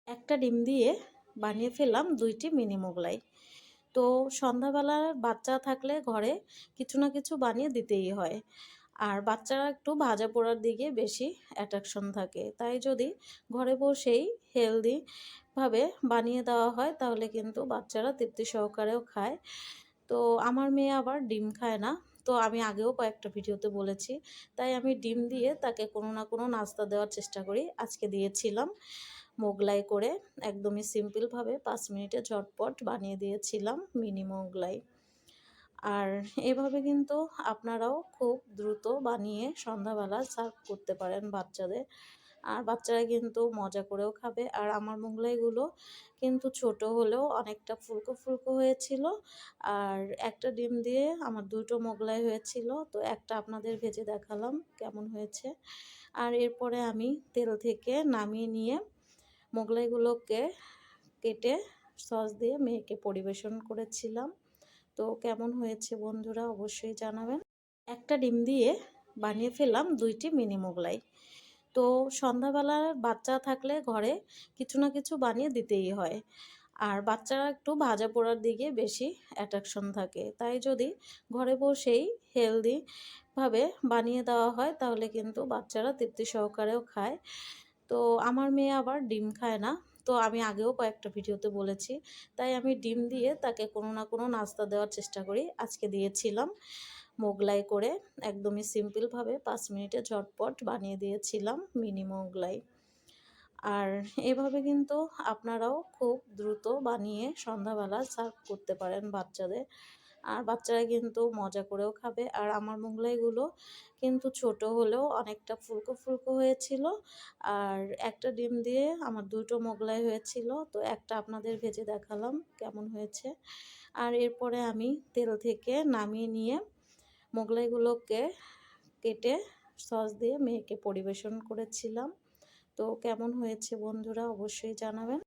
একটা ডিম দিয়ে বানিয়ে ফেললাম 2টি মিনি মোগলাই। তো সন্ধ্যাবেলার বাচ্চা থাকলে ঘরে কিছু না কিছু বানিয়ে দিতেই হয়। আর বাচ্চারা একটু ভাজা পোড়ার দিকে বেশি অ্যাট্রাকশন থাকে, তাই যদি ঘরে বসেই হেলদিভাবে বানিয়ে দেওয়া হয় তাহলে কিন্তু বাচ্চারা তৃপ্তি সহকারেও খায়। তো আমার মেয়ে আবার ডিম খায় না, তো আমি আগেও কয়েকটা ভিডিওতে বলেছি, তাই আমি ডিম দিয়ে তাকে কোনো না কোনো নাস্তা দেওয়ার চেষ্টা করি। আজকে দিয়েছিলাম মোগলাই করে, একদমই সিম্পলভাবে 5 মিনিটে ঝটপট বানিয়ে দিয়েছিলাম মিনি মোগলাই। আর এভাবে কিন্তু আপনারাও খুব দ্রুত বানিয়ে সন্ধ্যাবেলা সার্ভ করতে পারেন বাচ্চাদের। আর বাচ্চারা কিন্তু মজা করেও খাবে। আর আমার মোগলাইগুলো কিন্তু ছোট হলেও অনেকটা ফুলকো ফুলকো হয়েছিল। আর একটা ডিম দিয়ে আমার 2টো মোগলাই হয়েছিল, তো একটা আপনাদের ভেজে দেখালাম কেমন হয়েছে। আর এরপরে আমি তেল থেকে নামিয়ে নিয়ে মোগলাইগুলোকে কেটে সস দিয়ে মেয়েকে পরিবেশন করেছিলাম। তো কেমন হয়েছে বন্ধুরা অবশ্যই জানাবেন। একটা ডিম দিয়ে বানিয়ে ফেললাম 2টি মিনি মোগলাই। তো সন্ধ্যাবেলার বাচ্চা থাকলে ঘরে কিছু না কিছু বানিয়ে দিতেই হয়। আর বাচ্চারা একটু ভাজা পোড়ার দিকে বেশি অ্যাট্রাকশন থাকে, তাই যদি ঘরে বসেই হেলদিভাবে বানিয়ে দেওয়া হয় তাহলে কিন্তু বাচ্চারা তৃপ্তি সহকারেও খায়। তো আমার মেয়ে আবার ডিম খায় না, তো আমি আগেও কয়েকটা ভিডিওতে বলেছি, তাই আমি ডিম দিয়ে তাকে কোনো না কোনো নাস্তা দেওয়ার চেষ্টা করি। আজকে দিয়েছিলাম মোগলাই করে, একদমই সিম্পলভাবে 5 মিনিটে ঝটপট বানিয়ে দিয়েছিলাম মিনি মোগলাই। আর এভাবে কিন্তু আপনারাও খুব দ্রুত বানিয়ে সন্ধ্যাবেলা সার্ভ করতে পারেন বাচ্চাদের। আর বাচ্চারা কিন্তু মজা করেও খাবে। আর আমার মোগলাইগুলো কিন্তু ছোট হলেও অনেকটা ফুলকো ফুলকো হয়েছিল। আর একটা ডিম দিয়ে আমার 2টো মোগলাই হয়েছিল, তো একটা আপনাদের ভেজে দেখালাম কেমন হয়েছে। আর এরপরে আমি তেল থেকে নামিয়ে নিয়ে মোগলাইগুলোকে কেটে সস দিয়ে মেয়েকে পরিবেশন করেছিলাম। তো কেমন হয়েছে বন্ধুরা অবশ্যই জানাবেন।